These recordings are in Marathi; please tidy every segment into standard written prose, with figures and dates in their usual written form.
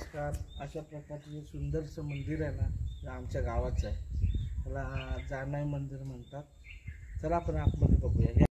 नमस्कार. अशा प्रकारचे सुंदरसं मंदिर आहे ना, जे आमच्या गावाचं आहे. त्याला जानाई मंदिर म्हणतात. चला आपण आतमध्ये बघूया.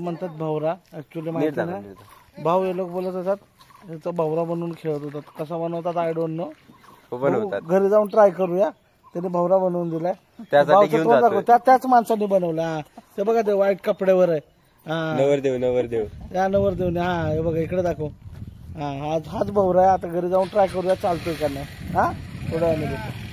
म्हणतात भावरा. ऍक्च्युली माहिती ना, भाव हे लोक बोलत असतात याचा भावरा बनवून खेळत होतात. कसा बनवतात आय डोंट नो. घरी जाऊन ट्राय करूया. त्याने भावरा बनवून दिलाय. त्याच माणसाने बनवला. ते बघा ते व्हाईट कपड्यावर आहे. नवरदेव या नवरदेवने. हा हे बघा इकडे दाखव. हा हाच भावरा आहे. आता घरी जाऊन ट्राय करूया चालतोय का नाही. हा थोड्या वेळाने